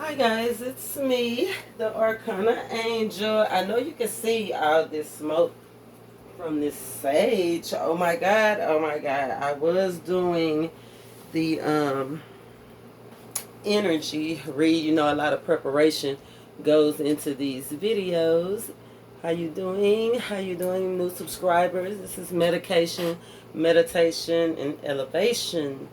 Hi guys, it's me, the Arcana Angel. I know you can see all this smoke from this sage. Oh my god, oh my god. I was doing the energy read. You know, a lot of preparation goes into these videos. How you doing? How you doing, new subscribers? This is medication, meditation, and elevation.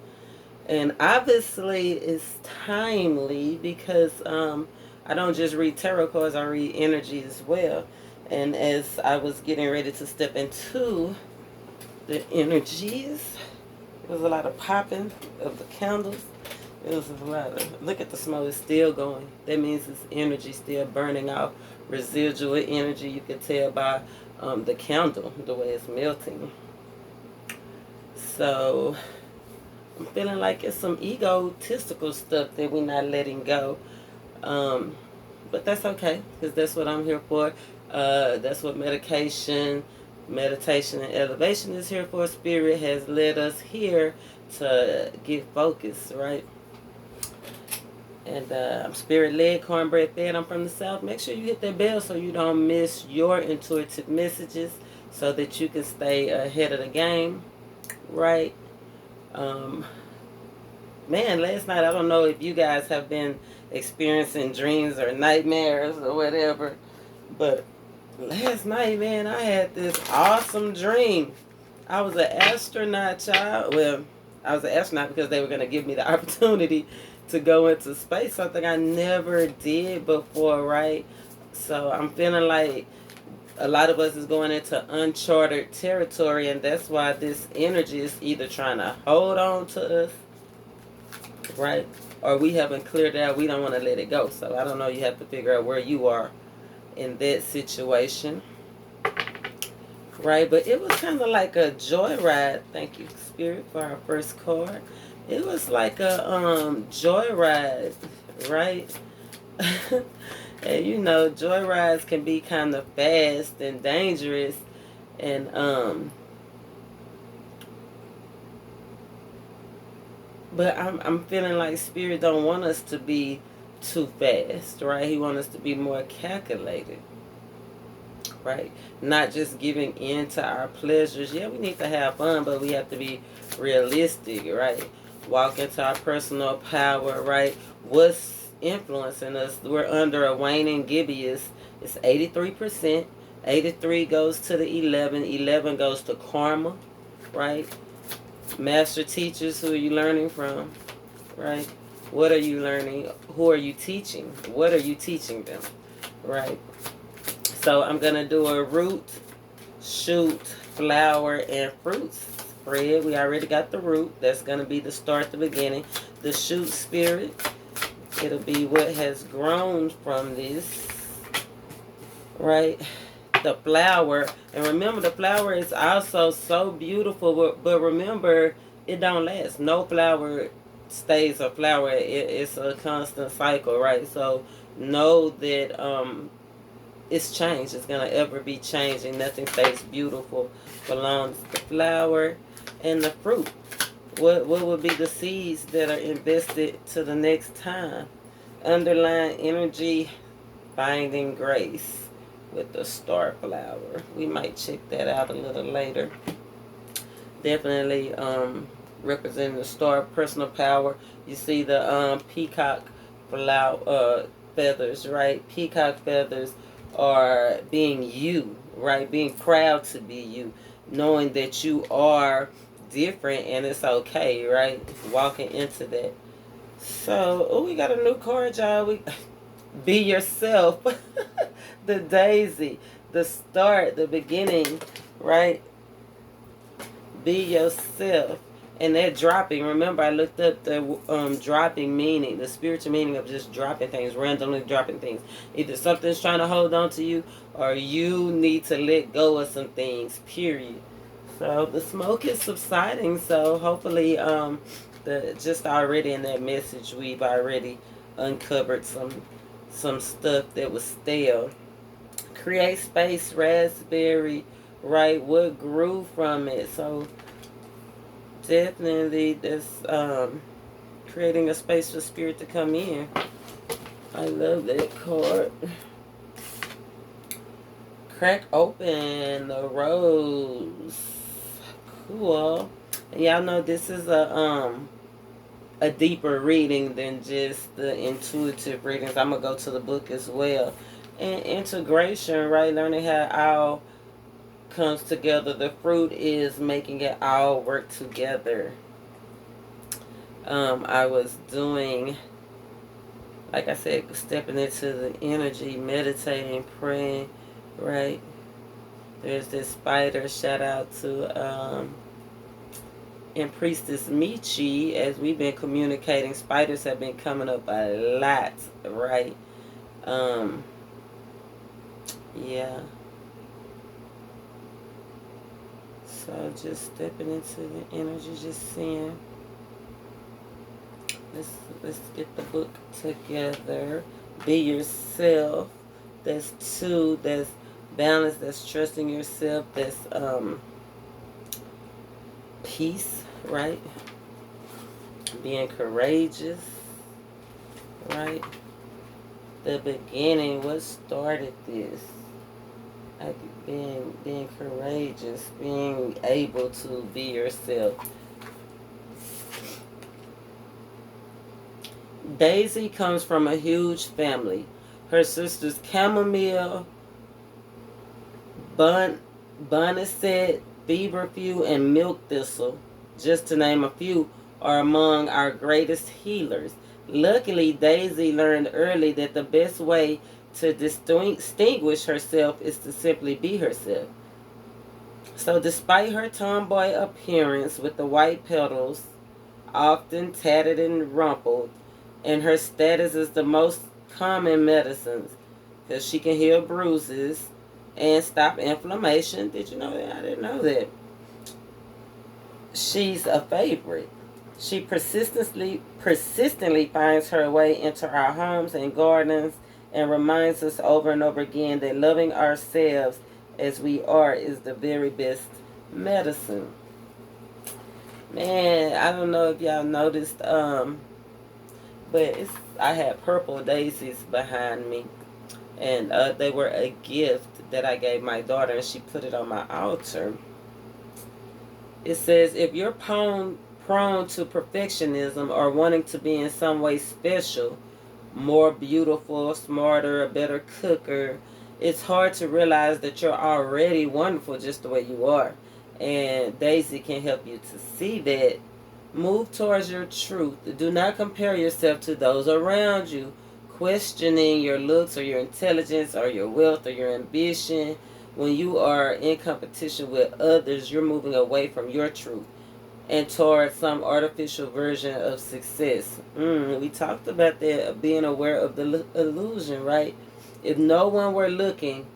And obviously it's timely because I don't just read tarot cards, I read energy as well. And as I was getting ready to step into the energies, there was a lot of popping of the candles. It was a lot of, look at the smoke, it's still going. That means it's energy still burning out, residual energy. You can tell by the candle, the way it's melting. So I'm feeling like it's some egotistical stuff that we're not letting go. Um, but that's okay, because that's what I'm here for. That's what meditation, and elevation is here for. Spirit has led us here to get focused, right? And I'm spirit led, cornbread fed. I'm from the South. Make sure you hit that bell so you don't miss your intuitive messages so that you can stay ahead of the game, right? Um, Man, last night, I don't know if you guys have been experiencing dreams or nightmares or whatever, but last night, man, I had this awesome dream. I was an astronaut, child. Well, I was an astronaut because they were going to give me the opportunity to go into space, something I never did before, right? So I'm feeling like a lot of us is going into uncharted territory, and that's why this energy is either trying to hold on to us, right? Or we haven't cleared out. We don't want to let it go. So I don't know. You have to figure out where you are in that situation, right? But it was kind of like a joyride. Thank you, Spirit, for our first card. It was like a joyride, right? And you know, joyrides can be kind of fast and dangerous, and but I'm feeling like Spirit don't want us to be too fast, right? He wants us to be more calculated, right? Not just giving in to our pleasures. Yeah, we need to have fun, but we have to be realistic, right? Walk into our personal power, right? What's influencing us? We're under a waning gibbous. It's 83%. 83 goes to the 11. 11 goes to karma, right? Master teachers, who are you learning from, right? What are you learning? Who are you teaching? What are you teaching them, right? So I'm going to do a root, shoot, flower, and fruit spread. We already got the root. That's going to be the start, the beginning. The shoot spirit, it'll be what has grown from this, right? The flower, and remember the flower is also so beautiful, but remember it don't last. No flower stays a flower. It's a constant cycle, right? So know that it's changed. It's gonna ever be changing. Nothing stays beautiful for long. The flower and the fruit. What would be the seeds that are invested to the next time? Underlying energy, finding grace with the star flower. We might check that out a little later. Definitely representing the star, personal power. You see the peacock flower feathers, right? Peacock feathers are being you, right? Being proud to be you, knowing that you are different and it's okay, right? Walking into that. So, oh, we got a new card, y'all. We be yourself. The daisy, the start, the beginning, right? Be yourself. And that dropping, remember I looked up the dropping meaning, the spiritual meaning of just dropping things, randomly dropping things. Either something's trying to hold on to you or you need to let go of some things, period. So the smoke is subsiding, so hopefully the just already in that message we've already uncovered some stuff that was stale. Create space, raspberry, right? What grew from it? So definitely this creating a space for spirit to come in. I love that card. Crack open the rose. Cool. And y'all know this is a deeper reading than just the intuitive readings. I'm gonna go to the book as well. And integration, right? Learning how it all comes together. The fruit is making it all work together. I was doing, like I said, stepping into the energy, meditating, praying, right? There's this spider. Shout out to and Priestess Michi, as we've been communicating, spiders have been coming up a lot, right? Yeah. So just stepping into the energy, just seeing. Let's get the book together. Be yourself. That's two. That's balance. That's trusting yourself. That's peace, right? Being courageous, right? The beginning, what started this? Like being courageous, being able to be yourself. Daisy comes from a huge family. Her sisters Chamomile, Boneset, Feverfew, and Milk Thistle, just to name a few, are among our greatest healers. Luckily, Daisy learned early that the best way to distinguish herself is to simply be herself. So despite her tomboy appearance with the white petals, often tattered and rumpled, and her status is the most common medicines, because she can heal bruises and stop inflammation. Did you know that? I didn't know that. She's a favorite. She persistently finds her way into our homes and gardens and reminds us over and over again that loving ourselves as we are is the very best medicine. Man, I don't know if y'all noticed, but I had purple daisies behind me, and they were a gift that I gave my daughter, and she put it on my altar. It says, if you're prone to perfectionism or wanting to be in some way special, more beautiful, smarter, a better cooker, it's hard to realize that you're already wonderful just the way you are. And Daisy can help you to see that. Move towards your truth. Do not compare yourself to those around you, questioning your looks or your intelligence or your wealth or your ambition. When you are in competition with others, you're moving away from your truth and towards some artificial version of success. We talked about that, being aware of the illusion, right? If no one were looking,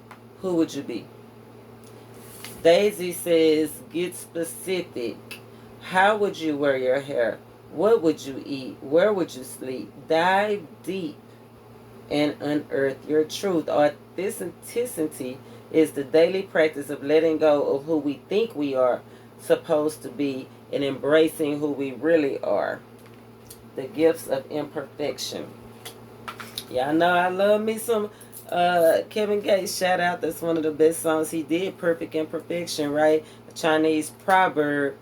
who would you be? Daisy says, get specific. How would you wear your hair? What would you eat? Where would you sleep? Dive deep and unearth your truth. Authenticity is the daily practice of letting go of who we think we are supposed to be and embracing who we really are. The gifts of imperfection. Y'all know I love me some Kevin Gates. Shout out. That's one of the best songs he did, Perfect Imperfection, right? A Chinese proverb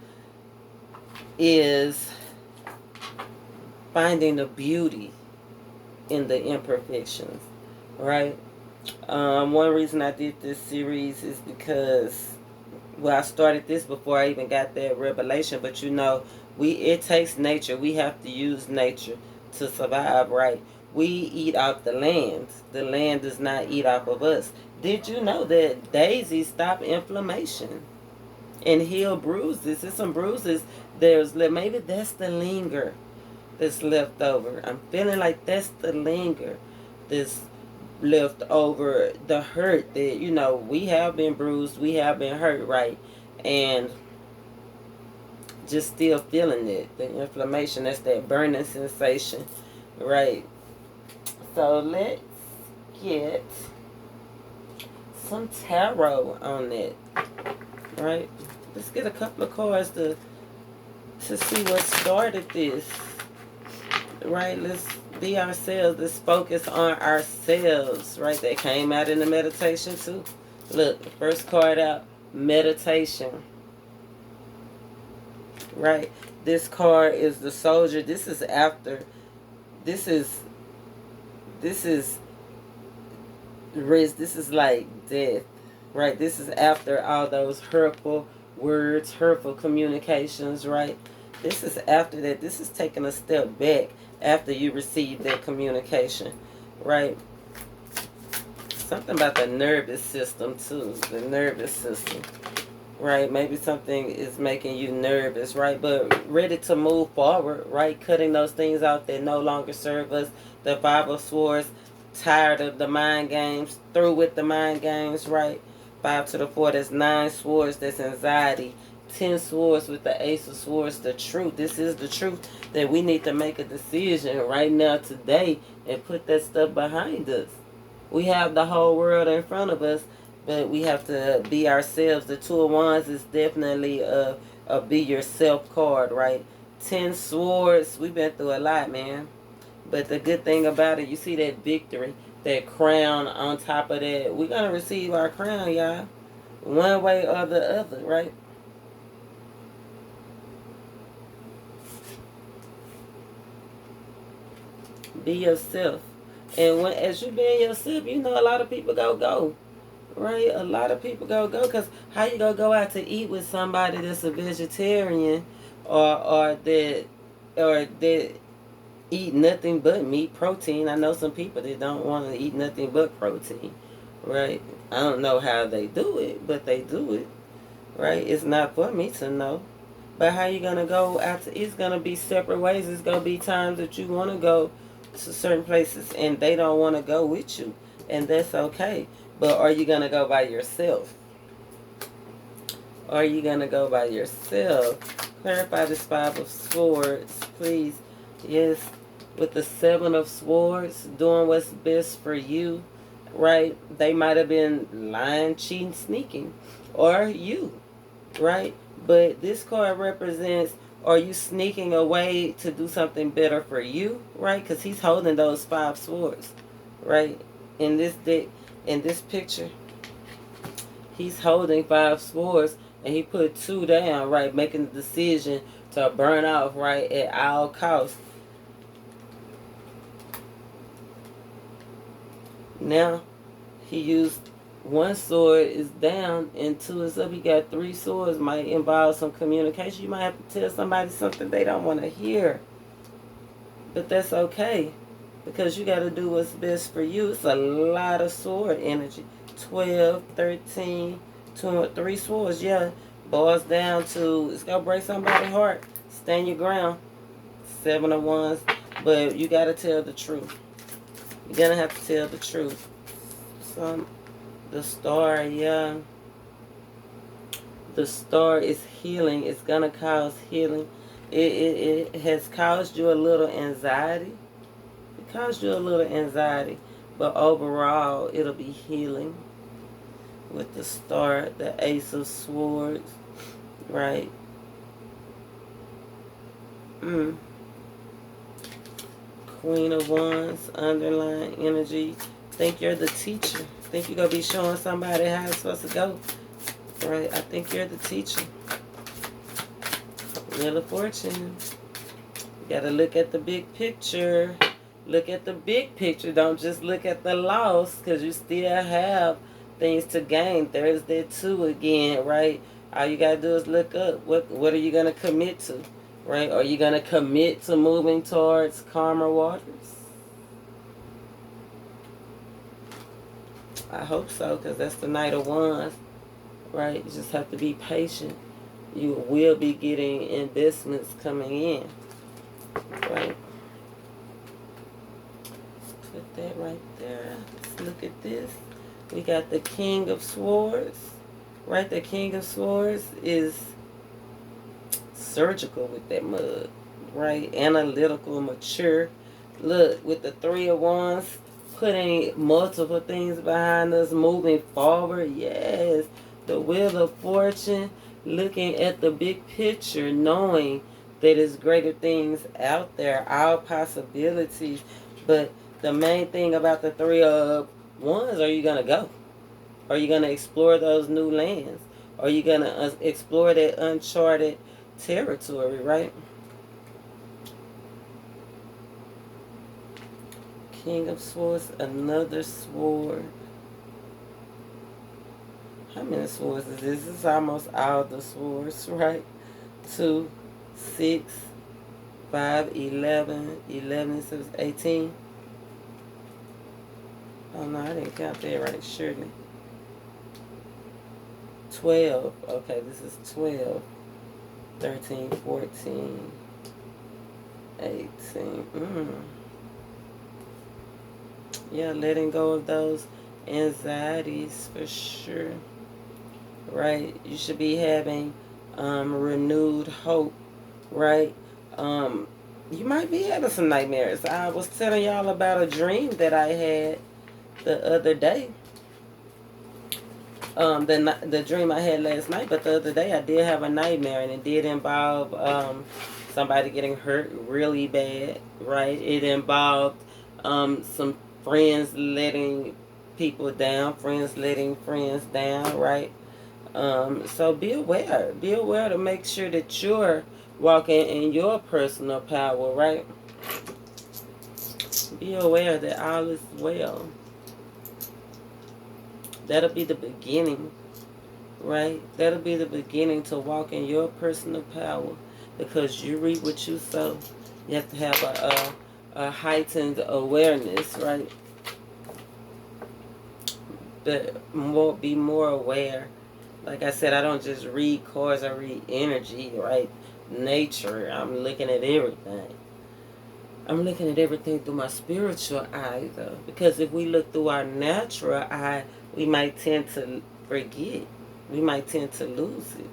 is finding the beauty in the imperfections, right? One reason I did this series is because, well, I started this before I even got that revelation, but you know, it takes nature. We have to use nature to survive, right? We eat off the land. The land does not eat off of us. Did you know that daisies stop inflammation and heal bruises? There's some bruises. Maybe that's the linger that's left over. I'm feeling like that's the linger that's left over, the hurt that, you know, we have been bruised, we have been hurt, right? And just still feeling it, the inflammation, that's that burning sensation, right? So let's get some tarot on it, right? Let's get a couple of cards to see what started this, right? Be ourselves. Let's focus on ourselves, right? That came out in the meditation too. Look, the first card out, meditation, right? This card is the soldier. This is after. This is this is risk. This is like death, right? This is after all those hurtful words, hurtful communications, right? This is after that. This is taking a step back after you receive that communication, right? Something about the nervous system too. The nervous system, right? Maybe something is making you nervous, right? But ready to move forward, right? Cutting those things out that no longer serve us. The Five of Swords, tired of the mind games, through with the mind games, right? 5 to the 4, that's 9 swords, that's anxiety. 10 swords with the Ace of Swords, the truth. This is the truth that we need to make a decision right now, today, and put that stuff behind us. We have the whole world in front of us, but we have to be ourselves. The Two of Wands is definitely a be yourself card, right? 10 swords, we've been through a lot, man. But the good thing about it, you see that victory, that crown on top of that. We're going to receive our crown, y'all. One way or the other, right? Be yourself. And when, as you being yourself, you know a lot of people go. Right? A lot of people go. Because how you going to go out to eat with somebody that's a vegetarian or that eat nothing but meat, protein? I know some people that don't want to eat nothing but protein, right? I don't know how they do it, but they do it, right? It's not for me to know. But how you going to go out to, it's going to be separate ways. It's going to be times that you want to go to certain places and they don't want to go with you, and that's okay. But are you going to go by yourself? Are you going to go by yourself? Clarify this Five of Swords, please. Yes, with the Seven of Swords, doing what's best for you, right? They might have been lying, cheating, sneaking, or you, right? But this card represents, are you sneaking away to do something better for you, right? Because he's holding those 5 swords, right? In this deck, in this picture, he's holding 5 swords, and he put 2 down, right? Making the decision to burn off, right, at all costs. Now, he used 1 sword is down and 2 is up. He got 3 swords. Might involve some communication. You might have to tell somebody something they don't want to hear. But that's okay, because you got to do what's best for you. It's a lot of sword energy. 12, 13, 2, 3 swords. Yeah, boils down to, it's going to break somebody's heart. Stand your ground. 7 of Wands. But you got to tell the truth. You're going to have to tell the truth. The Star, yeah. The Star is healing. It's going to cause healing. It has caused you a little anxiety. It caused you a little anxiety. But overall, it'll be healing. With the Star, the Ace of Swords, right? Queen of Wands, underlying energy. Think you're the teacher. Think you're going to be showing somebody how it's supposed to go. Right? I think you're the teacher. Wheel of Fortune. You got to look at the big picture. Look at the big picture. Don't just look at the loss, because you still have things to gain. There's that 2 again, right? All you got to do is look up. What are you going to commit to? Right? Are you going to commit to moving towards calmer waters? I hope so, because that's the Knight of Wands. Right? You just have to be patient. You will be getting investments coming in. Right? Let's put that right there. Let's look at this. We got the King of Swords. Right? The King of Swords is surgical with that mug, right? Analytical, mature. Look, with the 3 of Wands, putting multiple things behind us, moving forward. Yes, the Wheel of Fortune, looking at the big picture, knowing that there's greater things out there, all possibilities. But the main thing about the Three of Wands, are you going to go? Are you going to explore those new lands? Are you going to explore that uncharted territory, right? King of Swords, another sword. How many swords is this? This is almost all the swords, right? 2, 6, 5, 11, 11, 6, 18. Oh no, I didn't count that right, surely. 12. Okay, this is 12. 13, 14, 18. Yeah, letting go of those anxieties for sure. Right? You should be having renewed hope, right? You might be having some nightmares. I was telling y'all about a dream that I had the other day. The dream I had last night, but the other day I did have a nightmare, and it did involve somebody getting hurt really bad, right? It involved some friends letting people down, friends letting friends down, right? So be aware. Be aware to make sure that you're walking in your personal power, right? Be aware that all is well. That'll be the beginning, right? That'll be the beginning to walk in your personal power, because you reap what you sow. You have to have a heightened awareness, right? But be more aware. Like I said, I don't just read cards, I read energy, right? Nature. I'm looking at everything. I'm looking at everything through my spiritual eye, though. Because if we look through our natural eye, we might tend to forget. We might tend to lose it.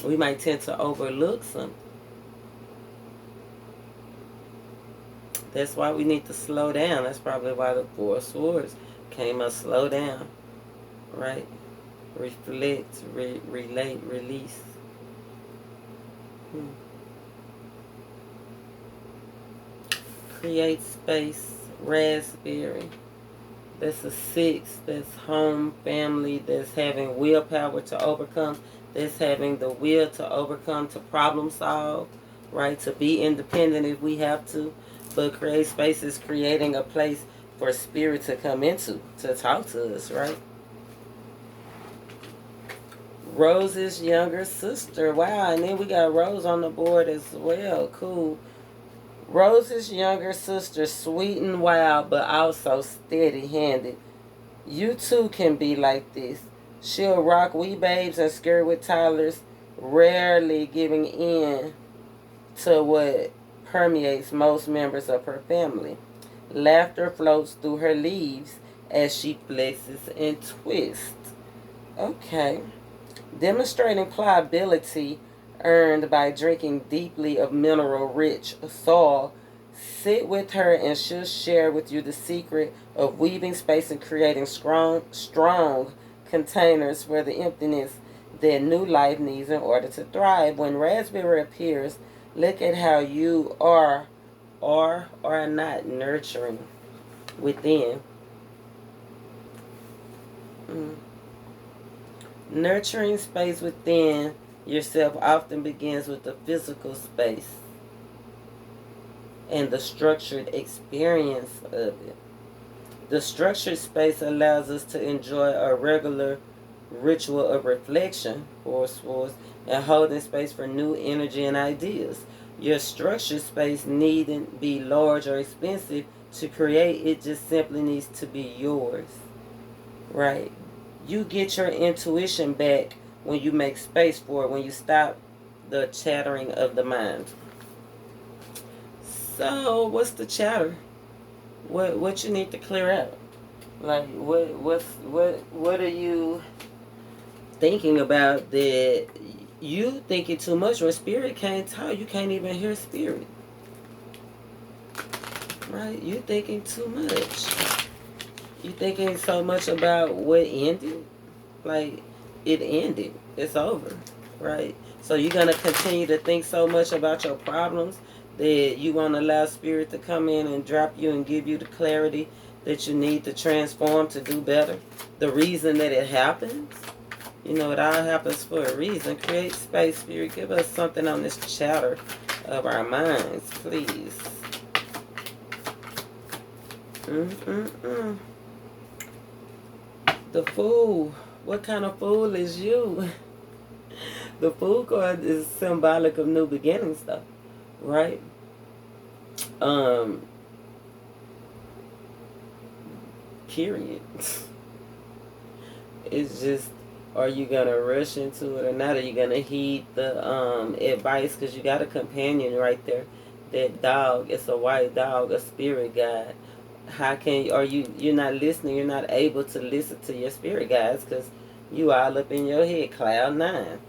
We might tend to overlook something. That's why we need to slow down. That's probably why the Four of Swords came up. Slow down, right? Reflect, relate, release. Create space, raspberry. That's a 6. That's home, family. That's having willpower to overcome. That's having the will to overcome, to problem solve, right? To be independent if we have to. But create space is creating a place for spirit to come into, to talk to us, right? Rose's younger sister. Wow, and then we got Rose on the board as well. Cool. Rose's younger sister, sweet and wild, but also steady-handed. You too can be like this. She'll rock wee babes and skirt with toddlers, rarely giving in to what permeates most members of her family. Laughter floats through her leaves as she flexes and twists. Okay. Demonstrating pliability earned by drinking deeply of mineral-rich soil. Sit with her and she'll share with you the secret of weaving space and creating strong containers for the emptiness that new life needs in order to thrive. When raspberry appears, look at how you are or are not nurturing within. Nurturing space within yourself often begins with the physical space and the structured experience of it. The structured space allows us to enjoy a regular ritual of reflection, Four Swords, and holding space for new energy and ideas. Your structured space needn't be large or expensive to create. It just simply needs to be yours, right? You get your intuition back when you make space for it, when you stop the chattering of the mind. So, what's the chatter? What you need to clear out? Like, what are you thinking about that you thinking too much, or spirit can't tell? You can't even hear spirit, right? You thinking too much. You thinking so much about what ended. Like, it ended. It's over, right? So you're going to continue to think so much about your problems that you want to allow Spirit to come in and drop you and give you the clarity that you need to transform to do better. The reason that it happens, you know, it all happens for a reason. Create space, Spirit. Give us something on this chatter of our minds, please. The Fool. What kind of fool is you? The Fool card is symbolic of new beginnings, though, right? Period. It's just, are you gonna rush into it or not? Are you gonna heed the advice? Because you got a companion right there. That dog, it's a white dog, a spirit guide. How can you're not listening? You're not able to listen to your spirit guides because you all up in your head, cloud nine,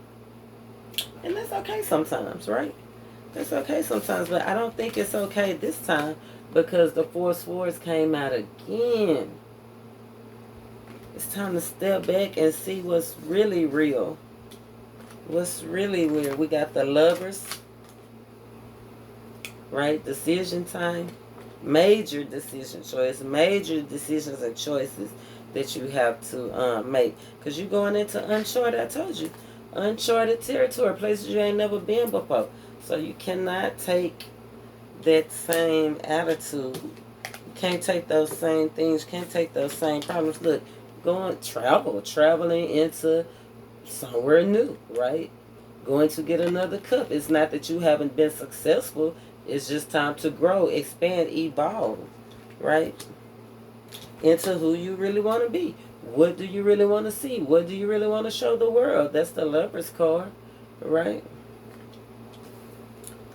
and that's okay sometimes, right? That's okay sometimes, but I don't think it's okay this time because the Four Swords came out again. It's time to step back and see what's really real. What's really weird. We got the Lovers, right? Decision time. Major decision choice. Major decisions and choices that you have to make. Because you're going into uncharted, I told you. Uncharted territory. Places you ain't never been before. So you cannot take that same attitude. You can't take those same things. You can't take those same problems. Look, traveling into somewhere new, right? Going to get another cup. It's not that you haven't been successful. It's just time to grow, expand, evolve, right? Into who you really want to be. What do you really want to see? What do you really want to show the world? That's the Lover's card, right?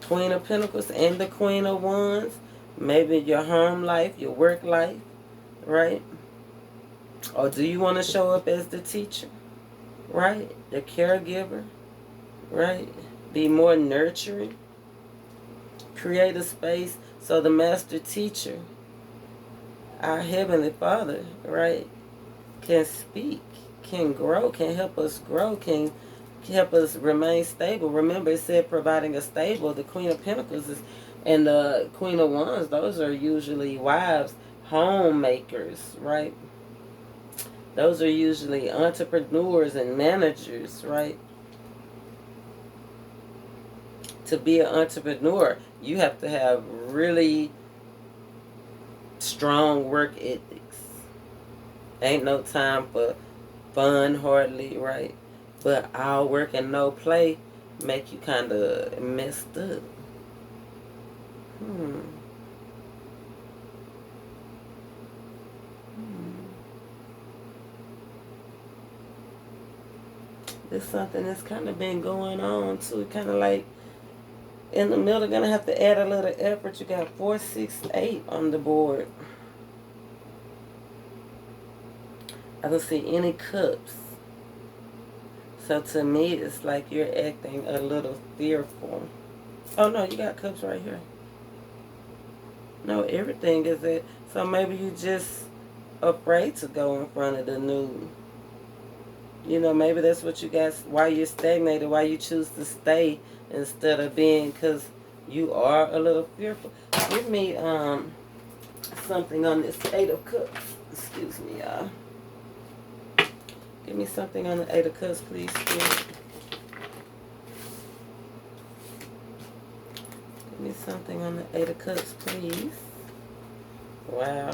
Queen of Pentacles and the Queen of Wands. Maybe your home life, your work life, right? Or do you want to show up as the teacher, right? The caregiver, right? Be more nurturing. Create a space so the master teacher, our Heavenly Father, right, can speak, can grow, can help us grow, can help us remain stable. Remember, it said providing a stable. The Queen of Pentacles is, and the Queen of Wands, those are usually wives, homemakers, right? Those are usually entrepreneurs and managers, right? To be an entrepreneur, you have to have really strong work ethics. Ain't no time for fun hardly, right? But all work and no play make you kind of messed up. There's something that's kind of been going on too. Kind of like in the middle, gonna have to add a little effort. You got 4, 6, 8 on the board. I don't see any cups. So to me, it's like you're acting a little fearful. Oh no, you got cups right here. No, everything is it. So maybe you just afraid to go in front of the new. You know, maybe that's what you guys, why you're stagnated, why you choose to stay instead of being, because you are a little fearful. Give me something on this 8 of Cups. Excuse me, y'all. Give me something on the 8 of Cups, please, Spirit. Give me something on the 8 of Cups, please. Wow.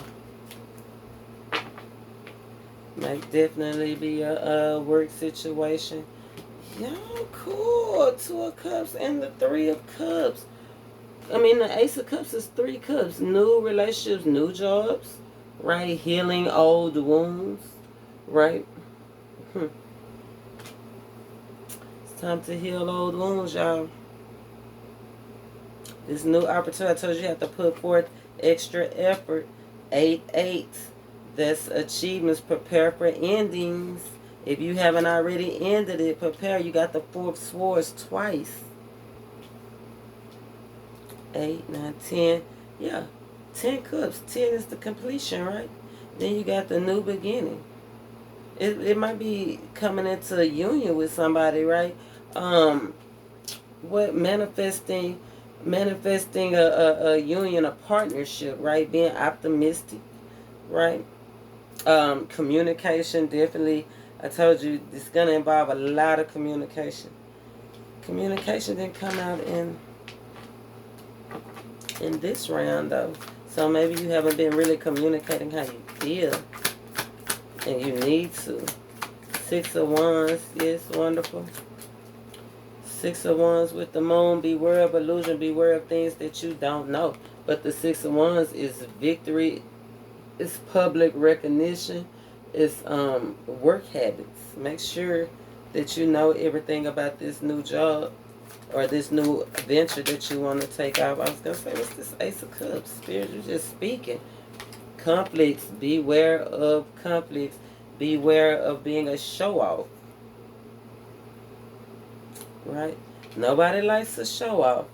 Might definitely be a work situation. Yo, cool. 2 of Cups and the 3 of Cups. I mean, the Ace of Cups is 3 cups. New relationships, new jobs, right? Healing old wounds, right? It's time to heal old wounds, y'all. This new opportunity, I told you, you have to put forth extra effort. 8, 8. That's achievements. Prepare for endings. If you haven't already ended it, prepare. You got the 4 of Swords twice. 8, 9, 10. Yeah, 10 cups. 10 is the completion, right? Then you got the new beginning. It might be coming into a union with somebody, right? What manifesting Manifesting a union, a partnership, right? Being optimistic, right? Communication, definitely. I told you it's going to involve a lot of communication. Communication didn't come out in this round, though. So maybe you haven't been really communicating how you feel. And you need to. Six of Wands, yes, wonderful. Six of Wands with the moon. Beware of illusion. Beware of things that you don't know. But the Six of Wands is victory. It's public recognition. It's work habits. Make sure that you know everything about this new job or this new venture that you want to take off. I was going to say, what's this Ace of Cups? Spirit, you're just speaking. Conflicts. Beware of conflicts. Beware of being a show-off. Right? Nobody likes a show-off.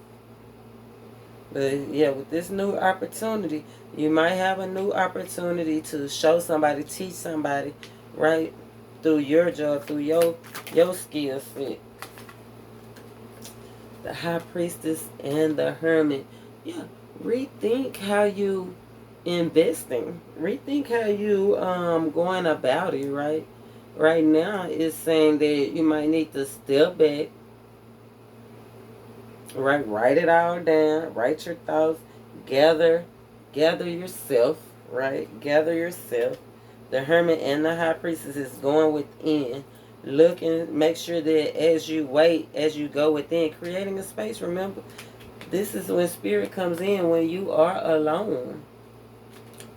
But yeah, with this new opportunity, you might have a new opportunity to show somebody, teach somebody, right? Through your job, through your skill set. The High Priestess and the Hermit. Yeah, rethink how you investing. Rethink how you going about it, right? Right now it's saying that you might need to step back. Right, write it all down. Write your thoughts. Gather, gather yourself. Right, gather yourself. The Hermit and the High Priestess is going within. Look and make sure that as you wait, as you go within, creating a space. Remember, this is when Spirit comes in when you are alone.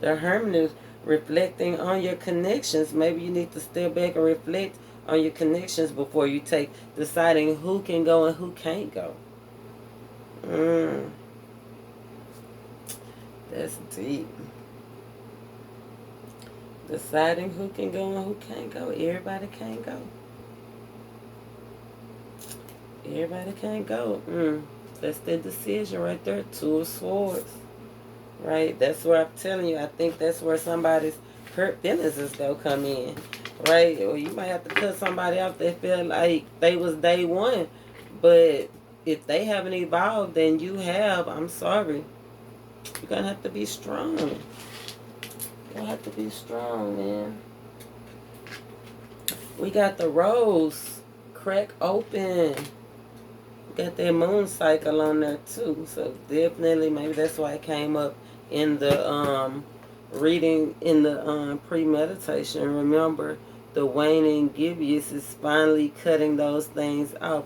The Hermit is reflecting on your connections. Maybe you need to step back and reflect on your connections before you take deciding who can go and who can't go. That's deep. Deciding who can go and who can't go. Everybody can't go. Everybody can't go. That's the decision right there. Two of Swords. Right? That's where I'm telling you. I think that's where somebody's hurt feelings is going to come in. Right? Or you might have to cut somebody off that feel like they was day one. But if they haven't evolved, then you have. I'm sorry. You're going to have to be strong. You're going to have to be strong, man. We got the Rose. Crack open. We got that moon cycle on there, too. So, definitely, maybe that's why it came up in the reading, in the premeditation. Remember, the waning gibbous is finally cutting those things off.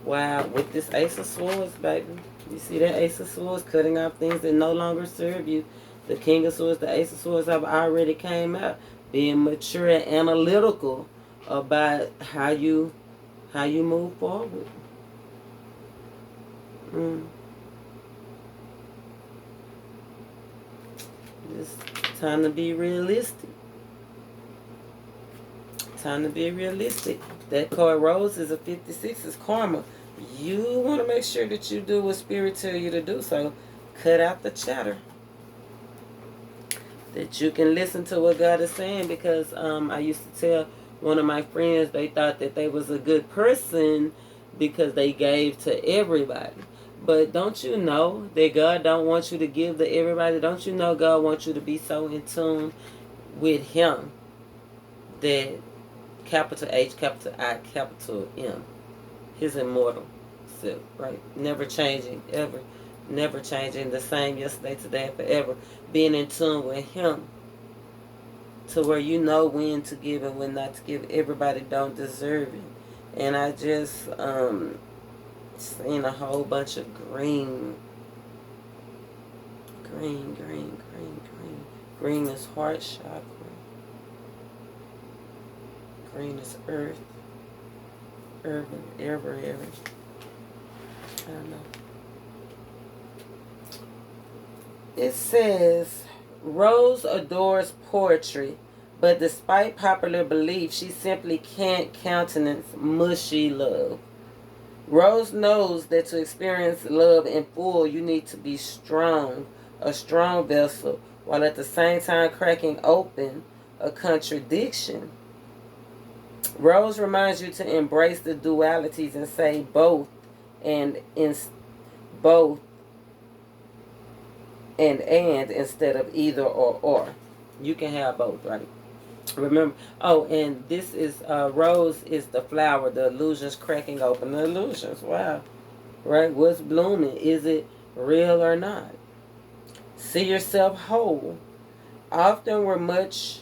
Wow, with this Ace of Swords, baby. You see that Ace of Swords cutting off things that no longer serve you. The King of Swords, the Ace of Swords have already came out. Being mature and analytical about how you move forward. It's time to be realistic. Time to be realistic. That card Rose is a 56. It's karma. You want to make sure that you do what Spirit tell you to do. So cut out the chatter. That you can listen to what God is saying. Because I used to tell one of my friends they thought that they was a good person because they gave to everybody. But don't you know that God don't want you to give to everybody? Don't you know God wants you to be so in tune with Him that capital H, capital I, capital M, His immortal self, right? Never changing, ever. Never changing, the same yesterday, today, and forever. Being in tune with Him to where you know when to give and when not to give. Everybody don't deserve it. And I just seen a whole bunch of green. Green is heart chakra. Green is earth. Urban, ever. I don't know. It says, Rose adores poetry, but despite popular belief, she simply can't countenance mushy love. Rose knows that to experience love in full, you need to be strong, a strong vessel, while at the same time cracking open a contradiction. Rose reminds you to embrace the dualities and say both and in both and instead of either or. You can have both, right? Remember, oh, and this is rose is the flower, the illusions cracking open the illusions. Wow, right? What's blooming? Is it real or not? See yourself whole. Often we're much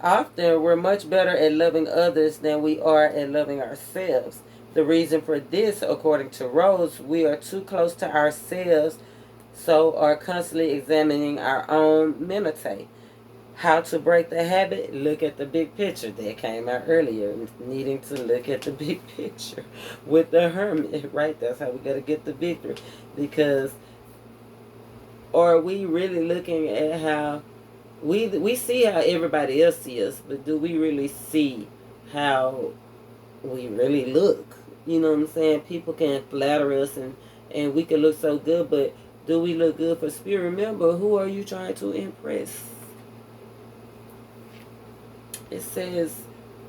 Often we're much better at loving others than we are at loving ourselves. The reason for this, according to Rose, we are too close to ourselves, so are constantly examining our own meditate. How to break the habit? Look at the big picture. That came out earlier. Needing to look at the big picture with the hermit, right? That's how we got to get the victory. Because, are we really looking at how we see how everybody else sees us, but do we really see how we really look? You know what I'm saying? People can flatter us and we can look so good, but do we look good for spirit? Remember, who are you trying to impress? It says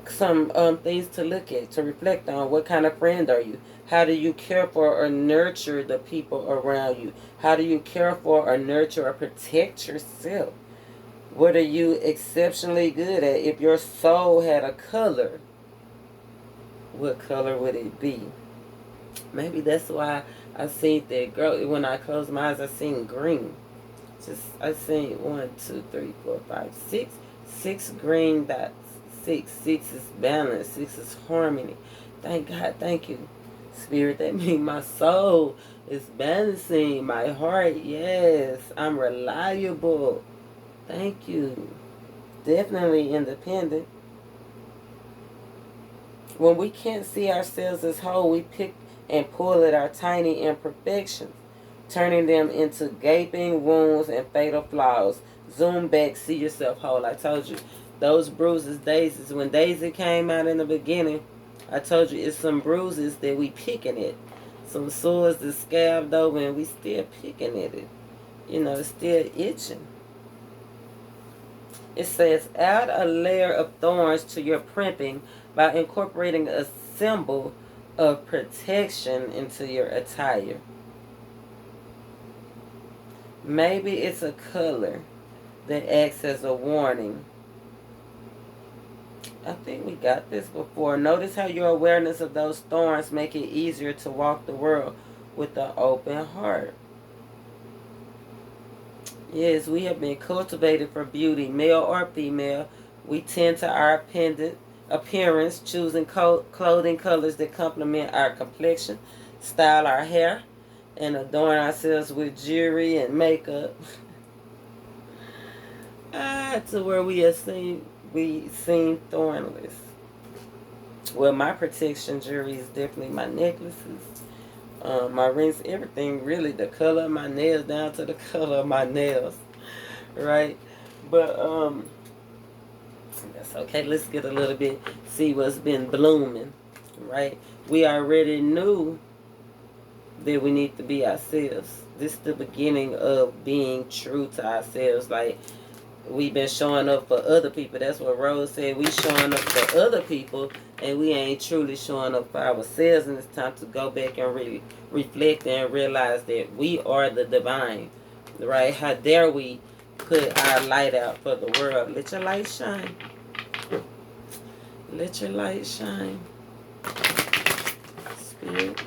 some things to look at, to reflect on. What kind of friend are you? How do you care for or nurture the people around you? How do you care for or nurture or protect yourself? What are you exceptionally good at? If your soul had a color, what color would it be? Maybe that's why I seen that girl. When I closed my eyes, I seen green. I seen 1, 2, 3, 4, 5, 6 green dots. Six is balance. 6 is harmony. Thank God. Thank you, Spirit. That means my soul is balancing. My heart, yes, I'm reliable. Thank you. Definitely independent. When we can't see ourselves as whole, we pick and pull at our tiny imperfections, turning them into gaping wounds and fatal flaws. Zoom back, see yourself whole. I told you, those bruises, daisies, when Daisy came out in the beginning, I told you it's some bruises that we picking at. Some sores that scabbed over and we still picking at it. You know, it's still itching. It says, add a layer of thorns to your primping by incorporating a symbol of protection into your attire. Maybe it's a color that acts as a warning. I think we got this before. Notice how your awareness of those thorns make it easier to walk the world with an open heart. Yes, we have been cultivated for beauty, male or female. We tend to our appearance, choosing clothing colors that complement our complexion, style our hair, and adorn ourselves with jewelry and makeup. To where we seem thornless. Well, my protection jewelry is definitely my necklaces, my rings, everything really, the color of my nails down to the color of my nails, right? But that's okay. Let's get a little bit, see what's been blooming, right? We already knew that we need to be ourselves. This is the beginning of being true to ourselves. Like, we've been showing up for other people. That's what Rose said. We showing up for other people, and we ain't truly showing up for ourselves. And it's time to go back and really reflect and realize that we are the divine, right? How dare we put our light out for the world? Let your light shine. Let your light shine. Spirit,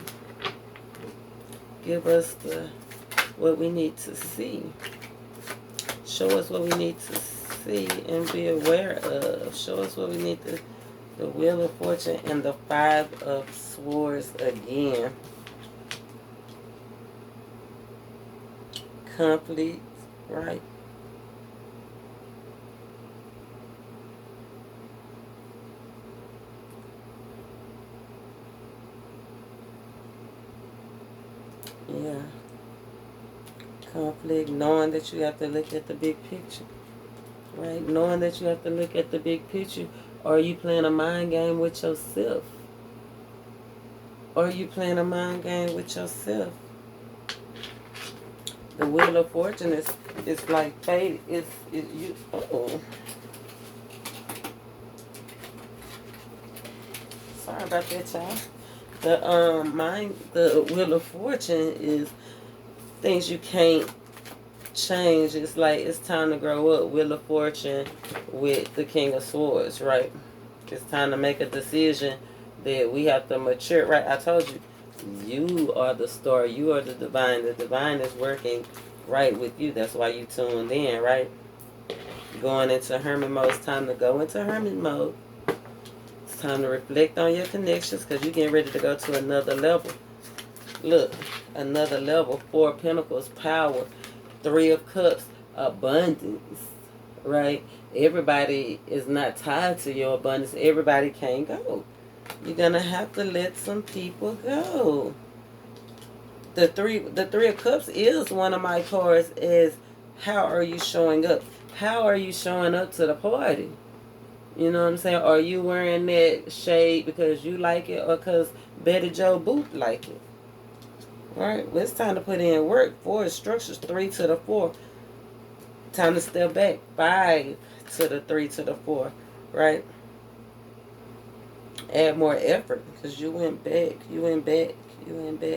give us what we need to see. Show us what we need to see and be aware of. Show us what we need to. The Wheel of Fortune and the 5 of Swords again. Conflict, right? Yeah. Conflict, knowing that you have to look at the big picture, right? Knowing that you have to look at the big picture. Or are you playing a mind game with yourself? Or are you playing a mind game with yourself? The Wheel of Fortune is like fate. You. Oh, sorry about that, y'all. The Wheel of Fortune is things you can't change. It's like it's time to grow up. Wheel of Fortune with the King of Swords, right? It's time to make a decision that we have to mature, right? I told you, you are the star. You are the divine. The divine is working right with you. That's why you tuned in, right? Going into hermit mode. It's time to go into hermit mode. It's time to reflect on your connections because you're getting ready to go to another level. Look, another level. 4 of Pentacles, power. 3 of Cups, abundance, right? Everybody is not tied to your abundance. Everybody can't go. You're going to have to let some people go. The three of Cups is one of my cards. Is how are you showing up? How are you showing up to the party? You know what I'm saying? Are you wearing that shade because you like it or because Betty Joe Boop like it? All right, well, it's time to put in work. 4 is structures, 3 to the 4. Time to step back. 5 to the 3 to the 4, right? Add more effort because you went back. You went back. You went back.